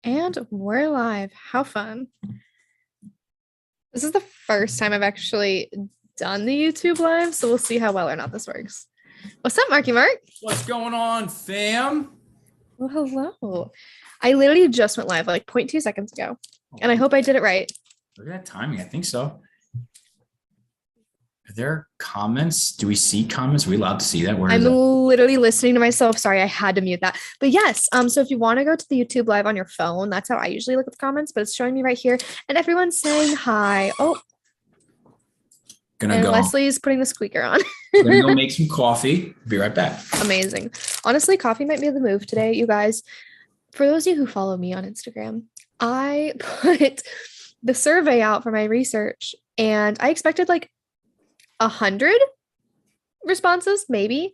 And we're live. How fun. This is the first time I've actually done the YouTube live, so we'll see how well or not this works. What's up, Marky Mark? What's going on, fam? Well, hello. I literally just went live like 0.2 seconds ago, and I hope I did it right. Look at that timing. I think so. Are there comments? Do we see comments? Are we allowed to see that? I'm literally listening to myself. Sorry, I had to mute that. But yes, so if you want to go to the YouTube live on your phone, that's how I usually look at the comments, but it's showing me right here. And everyone's saying hi. Oh, Leslie's putting the squeaker on. Gonna go make some coffee. Be right back. Amazing. Honestly, coffee might be the move today, you guys. For those of you who follow me on Instagram, I put the survey out for my research and I expected like 100 responses, maybe.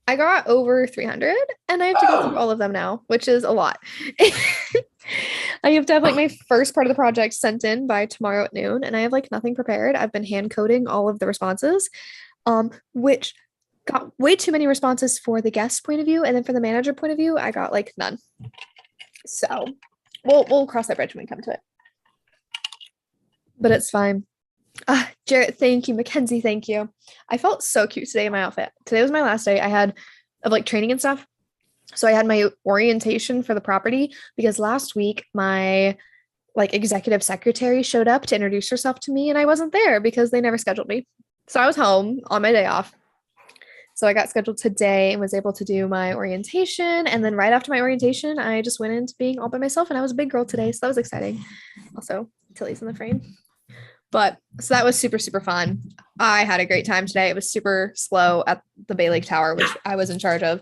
I got over 300 and I have to go through all of them now, which is a lot. I have to have like my first part of the project sent in by tomorrow at noon and I have like nothing prepared. I've been hand coding all of the responses, which got way too many responses for the guest point of view. And then for the manager point of view, I got like none. So we'll cross that bridge when we come to it. But it's fine. Jarrett, thank you. Mackenzie, thank you. I felt so cute today in my outfit. Today was my last day of like training and stuff. So I had my orientation for the property because last week my like executive secretary showed up to introduce herself to me and I wasn't there because they never scheduled me. So I was home on my day off. So I got scheduled today and was able to do my orientation. And then right after my orientation, I just went into being all by myself and I was a big girl today. So that was exciting. Also, Tilly's in the frame. But so that was super, super fun. I had a great time today. It was super slow at the Bay Lake Tower, which I was in charge of.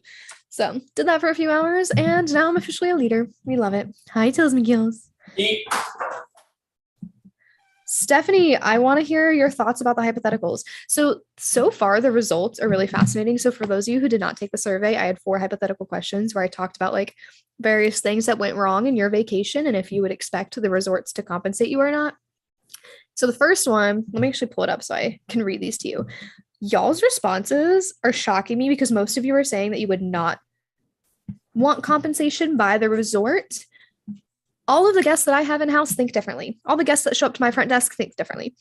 So did that for a few hours and now I'm officially a leader. We love it. Hi, Tills McGills. Hey. Stephanie, I want to hear your thoughts about the hypotheticals. So far, the results are really fascinating. So for those of you who did not take the survey, I had 4 hypothetical questions where I talked about like various things that went wrong in your vacation and if you would expect the resorts to compensate you or not. So the first one, let me actually pull it up so I can read these to you. Y'all's responses are shocking me because most of you are saying that you would not want compensation by the resort. All of the guests that I have in-house think differently. All the guests that show up to my front desk think differently.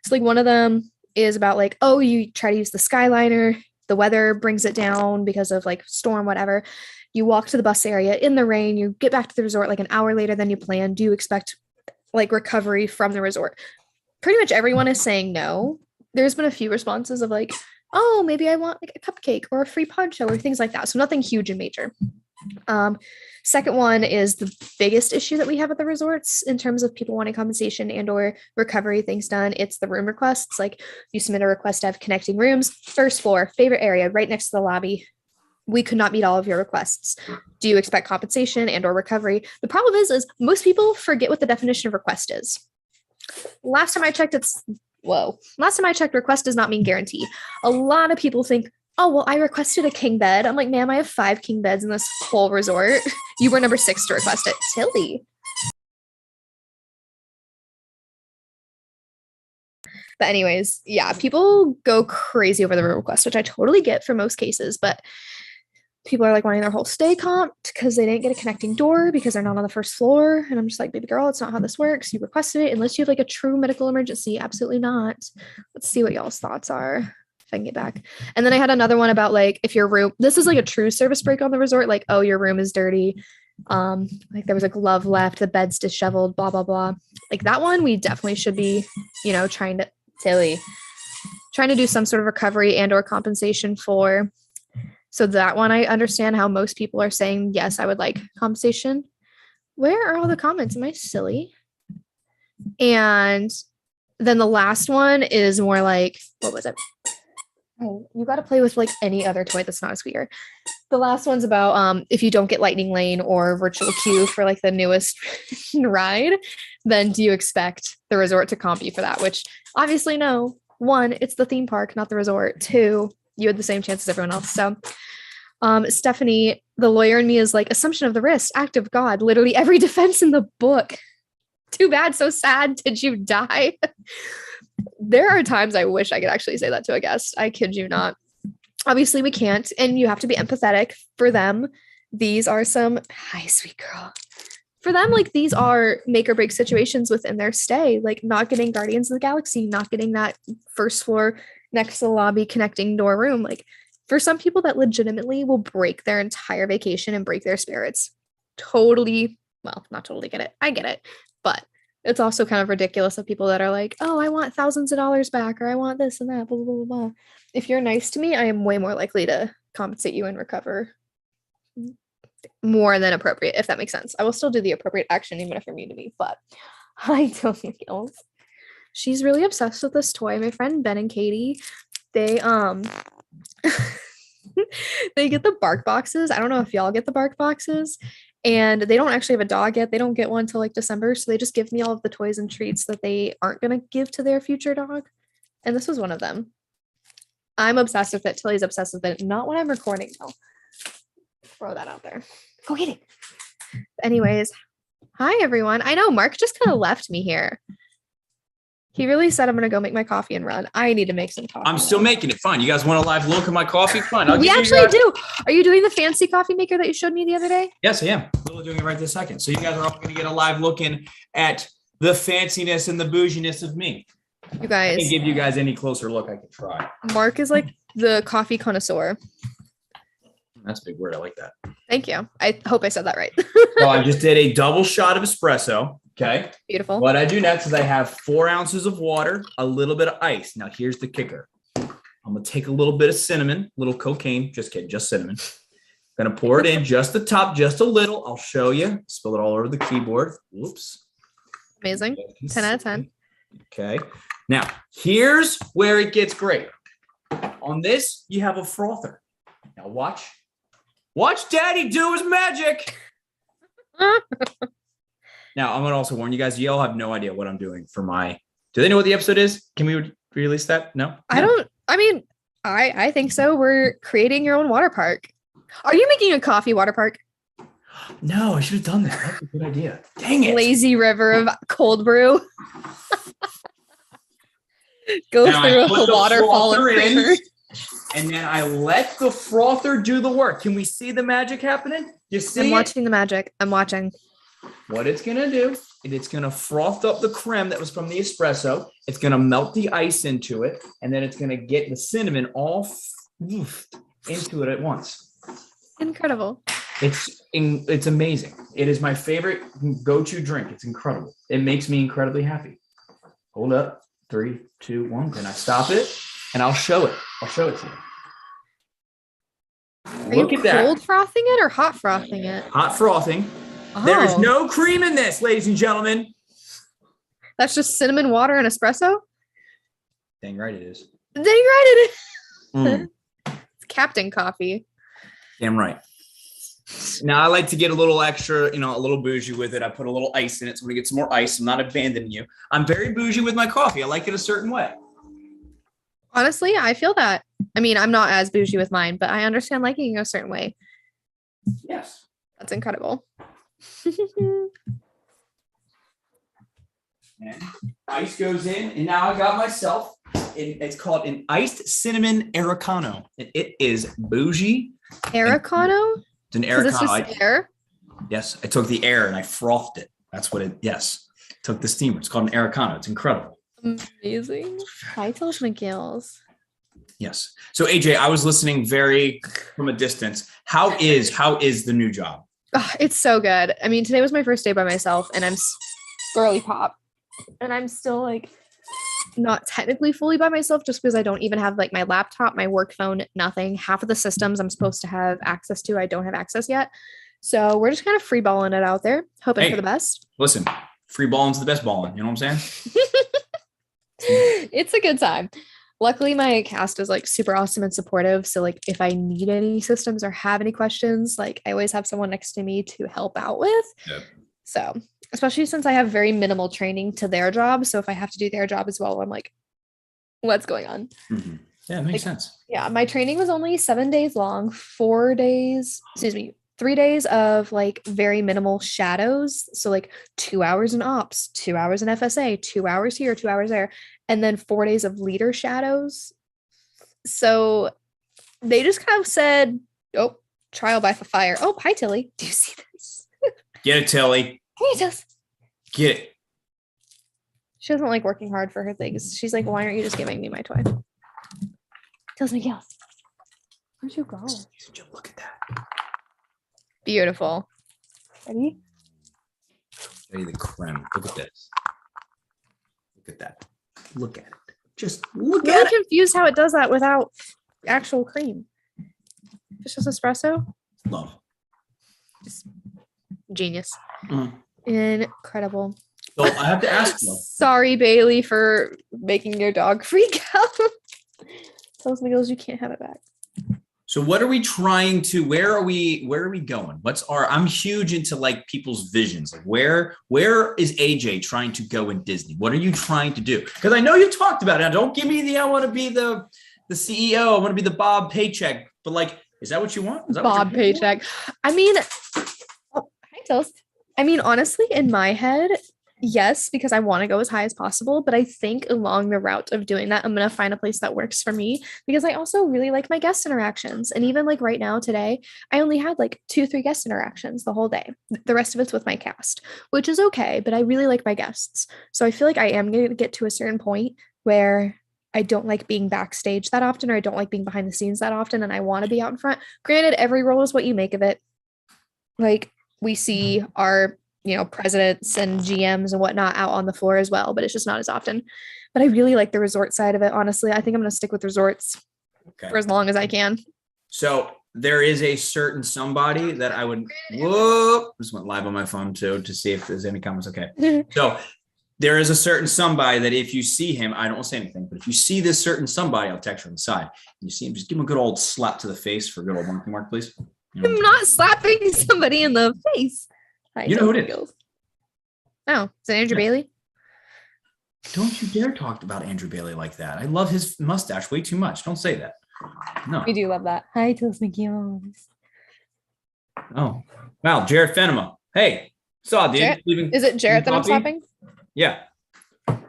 So like one of them is about like, oh, you try to use the Skyliner, the weather brings it down because of like storm, whatever. You walk to the bus area in the rain, you get back to the resort like an hour later than you planned. Do you expect like recovery from the resort? Pretty much everyone is saying no. There's been a few responses of like, oh, maybe I want like a cupcake or a free poncho or things like that. So nothing huge and major. Second one is the biggest issue that we have at the resorts in terms of people wanting compensation and or recovery things done. It's the room requests. Like you submit a request to have connecting rooms, first floor, favorite area, right next to the lobby. We could not meet all of your requests. Do you expect compensation and or recovery? The problem is most people forget what the definition of request is. Last time I checked, request does not mean guarantee. A lot of people think, oh, well, I requested a king bed. I'm like, ma'am, I have 5 king beds in this whole resort. You were number 6 to request it. Tilly. But anyways, yeah, people go crazy over the room request, which I totally get for most cases, but people are like wanting their whole stay comped because they didn't get a connecting door because they're not on the first floor. And I'm just like, baby girl, it's not how this works. You requested it unless you have like a true medical emergency. Absolutely not. Let's see what y'all's thoughts are. If I can get back. And then I had another one about like if your room, this is like a true service break on the resort, like, oh, your room is dirty. Like there was a glove left, the bed's disheveled, blah, blah, blah. Like that one, we definitely should be, trying to do some sort of recovery and or compensation for. So that one, I understand how most people are saying, yes, I would like compensation. Where are all the comments? Am I silly? And then the last one is more like, what was it? Oh, you got to play with like any other toy that's not a squeaker. The last one's about if you don't get lightning lane or virtual queue for like the newest ride, then do you expect the resort to comp you for that? Which obviously no. 1, it's the theme park, not the resort. 2, you had the same chance as everyone else. So Stephanie, the lawyer in me is like, assumption of the wrist, act of God, literally every defense in the book. Too bad, so sad. Did you die? There are times I wish I could actually say that to a guest. I kid you not. Obviously, we can't, and you have to be empathetic for them. These are some, hi, sweet girl. for them, like these are make or break situations within their stay, like not getting Guardians of the Galaxy, not getting that first floor next to the lobby connecting door room. Like for some people that legitimately will break their entire vacation and break their spirits. Totally, well, not totally get it. I get it. But it's also kind of ridiculous of people that are like, oh, I want thousands of dollars back, or I want this and that, blah, blah, blah, blah. If you're nice to me, I am way more likely to compensate you and recover more than appropriate, if that makes sense. I will still do the appropriate action, even if you're mean to me, but I don't think else. She's really obsessed with this toy. My friend Ben and Katie, they they get the bark boxes. I don't know if y'all get the bark boxes, and they don't actually have a dog yet. They don't get one until like December, so they just give me all of the toys and treats that they aren't going to give to their future dog, and this was one of them. I'm obsessed with it. Tilly's obsessed with it. Not when I'm recording though. Throw that out there. Go get it. Anyways, hi everyone. I know Mark just kind of left me here. He really said I'm gonna go make my coffee and run. I need to make some coffee. I'm still making it. Fine. You guys want a live look at my coffee? Fine. We actually do. Are you doing the fancy coffee maker that you showed me the other day? Yes, I am. Literally doing it right this second. So you guys are all going to get a live look in at the fanciness and the bouginess of me. You guys. I can give you guys any closer look I could try. Mark is like the coffee connoisseur. That's a big word. I like that. Thank you. I hope I said that right. So I just did a double shot of espresso. Okay. Beautiful. What I do next is I have 4 ounces of water, a little bit of ice. Now here's the kicker. I'm going to take a little bit of cinnamon, little cocaine. Just kidding. Just cinnamon. Going to pour it in just the top, just a little. I'll show you. Spill it all over the keyboard. Whoops. Amazing. 10 out of 10. Okay. Now, here's where it gets great. On this, you have a frother. Now watch. Watch Daddy do his magic. Now, I'm going to also warn you guys, you all have no idea what I'm doing for my... Do they know what the episode is? Can we release that? No? I think so. We're creating your own water park. Are you making a coffee water park? No, I should have done that. That's a good idea. Dang it. Lazy river of cold brew. Go now through a waterfall of creamer. And then I let the frother do the work. Can we see the magic happening? You see I'm watching the magic. I'm watching. What it's going to do, it's going to froth up the creme that was from the espresso. It's going to melt the ice into it. And then it's going to get the cinnamon all into it at once. Incredible. It's amazing. It is my favorite go-to drink. It's incredible. It makes me incredibly happy. Hold up. 3, 2, 1. Then I stop it and I'll show it. I'll show it to you. Look at that. Cold frothing it or hot frothing it? Hot frothing. Oh. There is no cream in this, ladies and gentlemen. That's just cinnamon water and espresso? Dang right it is. Dang right it is. It's Captain Coffee. Damn right. Now, I like to get a little extra, a little bougie with it. I put a little ice in it. So I'm going to get some more ice. I'm not abandoning you. I'm very bougie with my coffee. I like it a certain way. Honestly, I feel that. I mean, I'm not as bougie with mine, but I understand liking it a certain way. Yes. That's incredible. And ice goes in, and now I got myself, it's called an iced cinnamon Americano. It is bougie. Americano? It's an Americano. Is this just air? Yes, I took the air and I frothed it. That's what took the steamer. It's called an Americano. It's incredible. Amazing. Hi, Tosh McGills. Yes. So AJ, I was listening very from a distance. How is the new job? Oh, it's so good. I mean, today was my first day by myself, and I'm girly pop, and I'm still like not technically fully by myself just because I don't even have like my laptop, my work phone, nothing. Half of the systems I'm supposed to have access to, I don't have access yet. So we're just kind of free balling it out there, hoping for the best. Listen, free balling's the best balling. You know what I'm saying? It's a good time. Luckily, my cast is like super awesome and supportive. So like if I need any systems or have any questions, like I always have someone next to me to help out with. Yep. So especially since I have very minimal training to their job. So if I have to do their job as well, I'm like, what's going on? Mm-hmm. Yeah, it makes sense. Yeah. My training was only 7 days long, 3 days of like very minimal shadows. So like 2 hours in ops, 2 hours in FSA, 2 hours here, 2 hours there, and then 4 days of leader shadows. So they just kind of said, oh, trial by fire. Oh, hi, Tilly. Do you see this? Get it, Tilly. Hey, just Get it. she doesn't like working hard for her things. She's like, why aren't you just giving me my toy? Tells me yes. Where'd you go? Look at that. Beautiful. Ready? Show you the creme. Look at this. Look at that. Look at it. Just look I'm really at it. confused how it does that without actual cream. It's just espresso. Love. Just genius. Mm. Incredible. So I have to ask you. Sorry, Bailey, for making your dog freak out. Tells McGills you can't have it back. So what are we trying to, where are we going? I'm huge into like people's visions. Like where is AJ trying to go in Disney? What are you trying to do? Because I know you talked about it. Now, don't give me I want to be the CEO. I want to be the Bob Paycheck. But like, is that what you want? Is that Bob Paycheck. I mean, hi, Toast. I mean, honestly, in my head, yes, because I want to go as high as possible. But I think along the route of doing that, I'm going to find a place that works for me because I also really like my guest interactions. And even like right now today, I only had like 2-3 guest interactions the whole day. The rest of it's with my cast, which is okay. But I really like my guests. So I feel like I am going to get to a certain point where I don't like being backstage that often, or I don't like being behind the scenes that often. And I want to be out in front. Granted, every role is what you make of it. Like we see our presidents and GMs and whatnot out on the floor as well, but it's just not as often. But I really like the resort side of it. Honestly, I think I'm going to stick with resorts for as long as I can. So there is a certain somebody that I would, just went live on my phone too, to see if there's any comments. Okay. So there is a certain somebody that if you see him, I don't say anything, but if you see this certain somebody, I'll text you on the side. You see him, just give him a good old slap to the face for a good old monkey mark, please. I'm not slapping somebody in the face. You know who it is. Oh, is it Andrew Bailey? Don't you dare talk about Andrew Bailey like that. I love his mustache way too much. Don't say that. No. We do love that. Hi, Toast McGills. Oh, wow. Jarrett Fenema. Hey, saw dude. Is it Jarrett that I'm slapping? Yeah.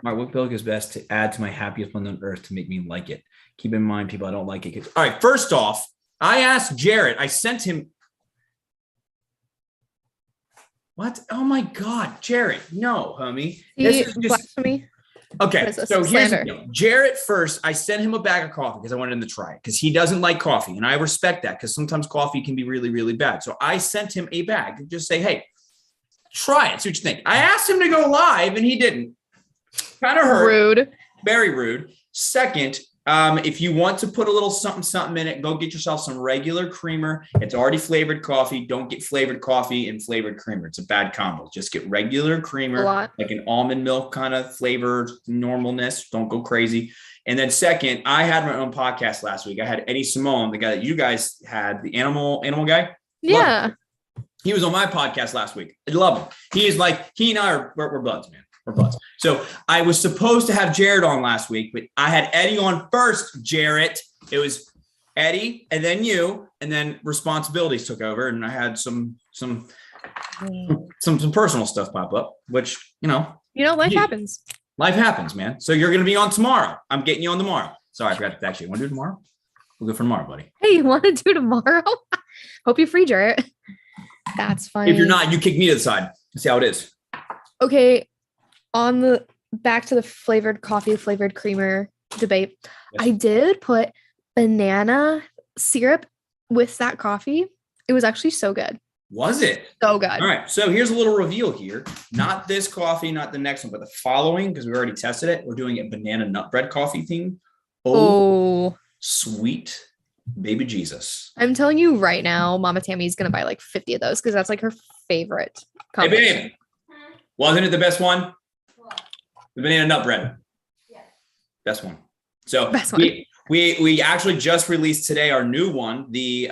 My Wickbillick is best to add to my happiest one on earth to make me like it. Keep in mind, people, I don't like it. All right. First off, I asked Jarrett. I sent him. What? Oh my God, Jarrett! No, homie. This is just blasphemy. Okay. So here's the deal. Jarrett first. I sent him a bag of coffee because I wanted him to try it because he doesn't like coffee, and I respect that because sometimes coffee can be really, really bad. So I sent him a bag and just say, "Hey, try it. See what you think." I asked him to go live, and he didn't. Kind of hurt. Rude. Very rude. Second, if you want to put a little something in it, go get yourself some regular creamer. It's already flavored coffee. Don't get flavored coffee and flavored creamer. It's a bad combo. Just get regular creamer, like an almond milk kind of flavored normalness. Don't go crazy. And then second, I had my own podcast last week. I had Eddie Simone, the guy that you guys had, the animal guy. Yeah. He was on my podcast last week. I love him. He and I we're buds, man. We're buds. So I was supposed to have Jared on last week, but I had Eddie on first, Jarrett. It was Eddie and then you, and then responsibilities took over. And I had some personal stuff pop up, which, life happens. Life happens, man. So you're going to be on tomorrow. I'm getting you on tomorrow. Sorry, I forgot to text you. Want to do tomorrow? We'll go for tomorrow, buddy. Hey, you want to do tomorrow? Hope you're free, Jarrett. That's funny. If you're not, you kick me to the side. See how it is. Okay. On the back to the flavored coffee, flavored creamer debate. Yes. I did put banana syrup with that coffee. It was actually so good. Was it? So good. All right. So here's a little reveal here. Not this coffee, not the next one, but the following, because we already tested it. We're doing a banana nut bread coffee theme. Oh, sweet baby Jesus. I'm telling you right now, Mama Tammy's going to buy like 50 of those because that's like her favorite. Hey, babe. Wasn't it the best one? The banana nut bread. Yeah. Best one. So we actually just released today our new one, the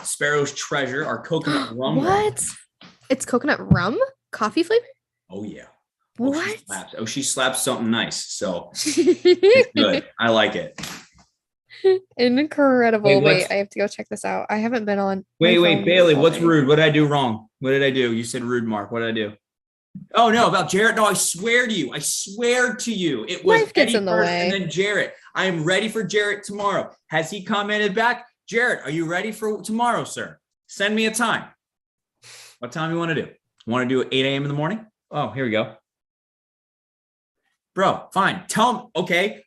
Sparrow's Treasure, our coconut rum. What? It's coconut rum? Coffee flavor? Oh, yeah. What? She slaps something nice. So it's good. I like it. Incredible. Wait, I have to go check this out. I haven't been on. Wait, Bailey, what's rude? What did I do wrong? What did I do? You said rude, Mark. What did I do? Oh, no, about Jarrett. No, I swear to you. It was Eddie first and then Jarrett. I am ready for Jarrett tomorrow. Has he commented back? Jarrett, are you ready for tomorrow, sir? Send me a time. What time you want to do? Want to do 8 a.m. in the morning? Oh, here we go. Bro, fine. Tell him, okay.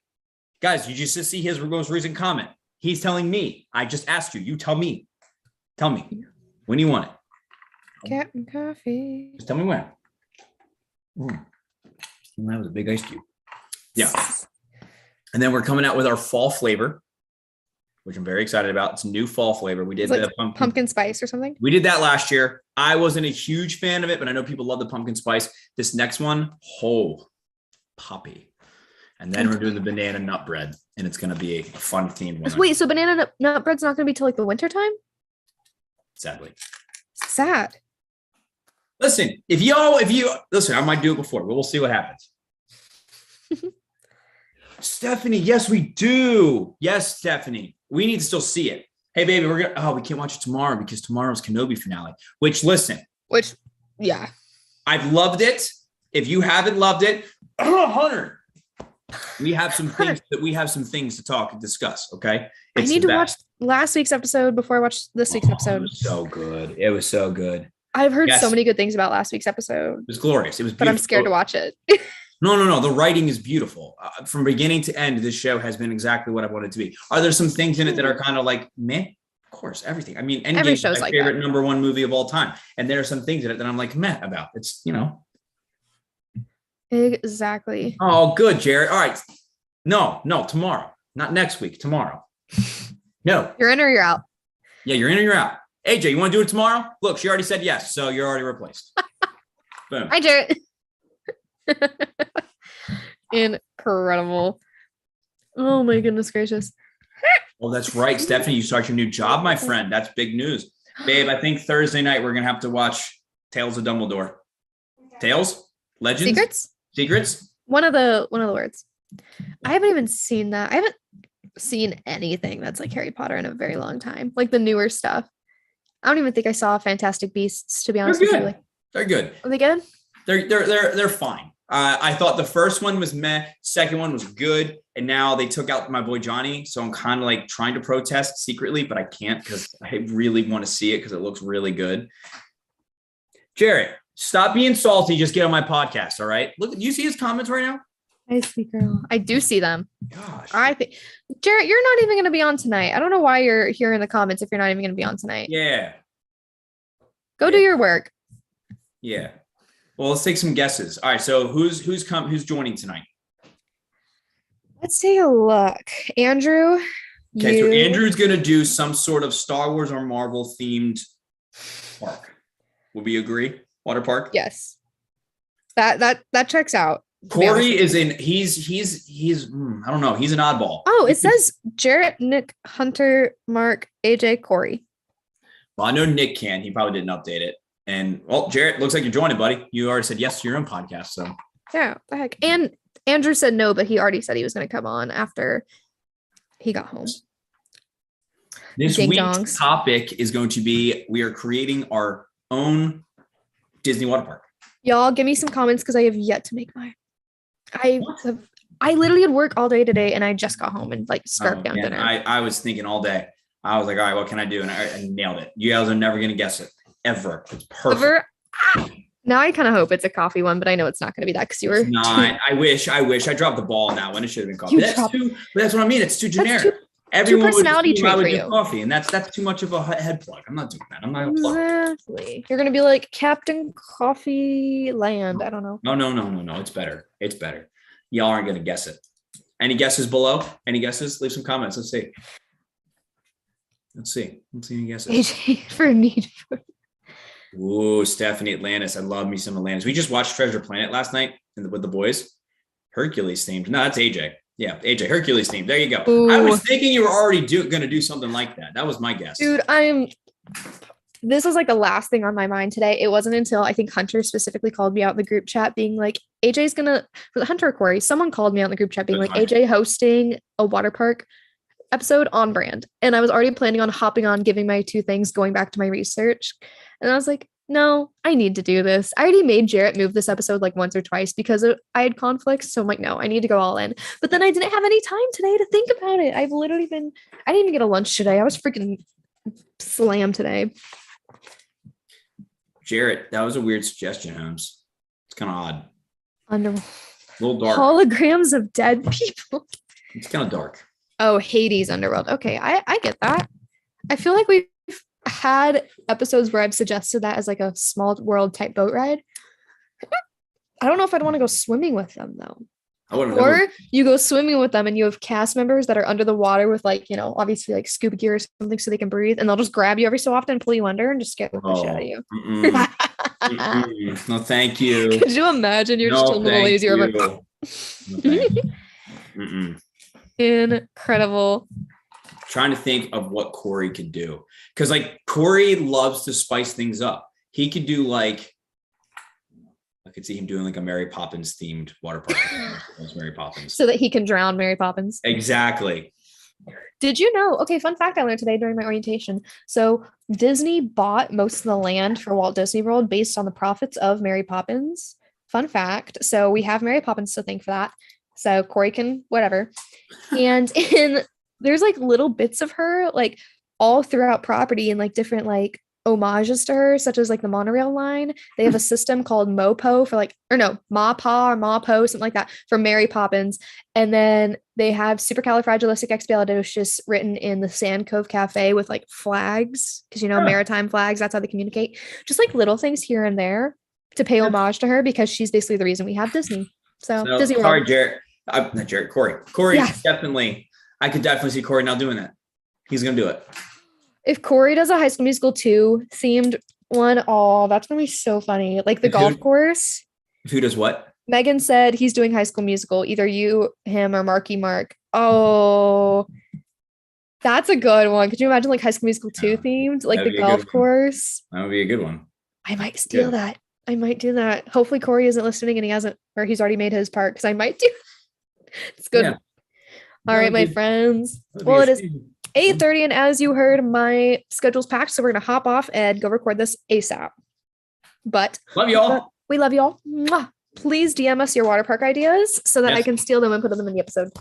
Guys, you just see his most recent comment. He's telling me. I just asked you. You tell me. Tell me. When do you want it? Captain Coffee. Just tell me when. That was a big ice cube. Yeah. And then we're coming out with our fall flavor, which I'm very excited about. It's a new fall flavor. We did the pumpkin spice or something. We did that last year. I wasn't a huge fan of it, but I know people love the pumpkin spice. This next one, poppy. And then we're doing the banana nut bread, and it's going to be a fun theme one. Wait, so banana nut bread's not going to be till like the winter time? Sadly. Sad. Listen, if you listen, I might do it before, but we'll see what happens. Stephanie, yes, we do. Yes, Stephanie, we need to still see it. Hey, baby, we can't watch it tomorrow because tomorrow's Kenobi finale. Yeah, I've loved it. If you haven't loved it, Hunter, we have some things to talk and discuss. Okay, I need to watch last week's episode before I watch this week's episode. It was so good. I've heard so many good things about last week's episode. It was glorious. It was beautiful. But I'm scared to watch it. No. The writing is beautiful. From beginning to end, this show has been exactly what I wanted it to be. Are there some things in it that are kind of like meh? Of course, everything. I mean, Endgame is my favorite number one movie of all time. And there are some things in it that I'm like meh about. It's, Exactly. Oh, good, Jared. All right. No, tomorrow. Not next week. Tomorrow. No. You're in or you're out? Yeah, you're in or you're out. AJ, you want to do it tomorrow? Look, she already said yes, so you're already replaced. Boom. Hi, Jared. Incredible. Oh my goodness gracious. Oh, that's right, Stephanie. You start your new job, my friend. That's big news. Babe, I think Thursday night we're gonna have to watch Tales of Dumbledore. Tales? Legends? Secrets? One of the words. I haven't even seen that. I haven't seen anything that's like Harry Potter in a very long time. Like the newer stuff. I don't even think I saw Fantastic Beasts, to be honest with you. They're good. Are they good? They're fine. I thought the first one was meh, second one was good, and now they took out my boy Johnny, so I'm kind of like trying to protest secretly, but I can't because I really want to see it because it looks really good. Jared, stop being salty. Just get on my podcast, all right? Look, do you see his comments right now? I see, girl. I do see them. Gosh. I think, Jared, you're not even going to be on tonight. I don't know why you're here in the comments if you're not even going to be on tonight. Yeah. Go do your work. Yeah. Well, let's take some guesses. All right. So who's joining tonight? Let's take a look. Andrew. Okay. So Andrew's going to do some sort of Star Wars or Marvel themed park. Would we agree? Water park? Yes. That checks out. Corey is in, he's I don't know. He's an oddball. Oh, it says Jarrett, Nick, Hunter, Mark, AJ, Corey. Well, I know Nick can. He probably didn't update it. And well, Jarrett, looks like you're joining, buddy. You already said yes to your own podcast. So yeah, the heck. And Andrew said no, but he already said he was going to come on after he got home. This week's topic is going to be, we are creating our own Disney water park. Y'all give me some comments because I have yet to make mine. I literally had work all day today and I just got home and like scarfed down dinner. I was thinking all day. I was like, all right, what can I do? And I nailed it. You guys are never going to guess it. Ever. It's perfect. Now I kind of hope it's a coffee one, but I know it's not going to be that because you were. I wish. I dropped the ball on that one. It should have been coffee. That's what I mean. It's too generic. Everyone personality trait I would for do you. Coffee, and that's too much of a head plug. I'm not doing that. I'm not exactly. You're gonna be like Captain Coffee Land. I don't know. No. It's better. Y'all aren't gonna guess it. Any guesses below? Any guesses? Leave some comments. Let's see. Any guesses? AJ for need. Ooh, Stephanie Atlantis. I love me some Atlantis. We just watched Treasure Planet last night with the boys. Hercules themed. No, that's AJ. Yeah, AJ, Hercules theme. There you go. Ooh. I was thinking you were already going to do something like that. That was my guess. Dude, this was like the last thing on my mind today. It wasn't until I think Hunter specifically called me out in the group chat being like, AJ's going to, for the Hunter or Corey, someone called me out in the group chat being like, AJ hosting a water park episode on brand. And I was already planning on hopping on, giving my 2 things, going back to my research. And I was like, no, I need to do this. I already made Jarrett move this episode like once or twice because I had conflicts. So I'm like, no, I need to go all in. But then I didn't have any time today to think about it. I didn't even get a lunch today. I was freaking slammed today. Jarrett, that was a weird suggestion, Holmes. It's kind of odd. Under A little dark. holograms of dead people. It's kind of dark. Oh, Hades Underworld. Okay, I get that. I feel like we've had episodes where I've suggested that as like a small world type boat ride. I don't know if I'd want to go swimming with them though. Or you go swimming with them and you have cast members that are under the water with like, obviously like scuba gear or something so they can breathe, and they'll just grab you every so often and pull you under and just scare the shit out of you. No, thank you. Could you imagine you're just a little lazy or like incredible. Trying to think of what Corey could do, because like Corey loves to spice things up. He could do like, I could see him doing like a Mary Poppins themed water park. Mary Poppins, so that he can drown Mary Poppins. Exactly. Did you know? Okay, fun fact I learned today during my orientation. So Disney bought most of the land for Walt Disney World based on the profits of Mary Poppins. Fun fact. So we have Mary Poppins to thank for that. So Corey can whatever. And there's like little bits of her like all throughout property and like different like homages to her, such as like the monorail line. They have a system called MoPo for like, or no, MaPa or MaPo, something like that for Mary Poppins. And then they have supercalifragilisticexpialidocious written in the Sand Cove Cafe with like flags, because maritime flags, that's how they communicate. Just like little things here and there to pay homage to her, because she's basically the reason we have Disney. So Disney sorry, World. Jarrett. Not Jarrett, Corey. Corey, definitely. I could definitely see Corey now doing that. He's gonna do it. If Corey does a High School Musical 2 themed one, that's gonna be so funny. Like the golf course. Who does what? Megan said he's doing High School Musical, either you, him, or Marky Mark. Oh, that's a good one. Could you imagine like High School Musical 2 themed, like the golf course? That would be a good one. I might steal that. I might do that. Hopefully Corey isn't listening and he hasn't, or he's already made his part, because I might do. It's good. Yeah. All right, my friends. Well, it is 8:30, and as you heard, my schedule's packed, so we're gonna hop off and go record this ASAP. But love y'all. We love y'all. Mwah. Please DM us your water park ideas so that I can steal them and put them in the episode.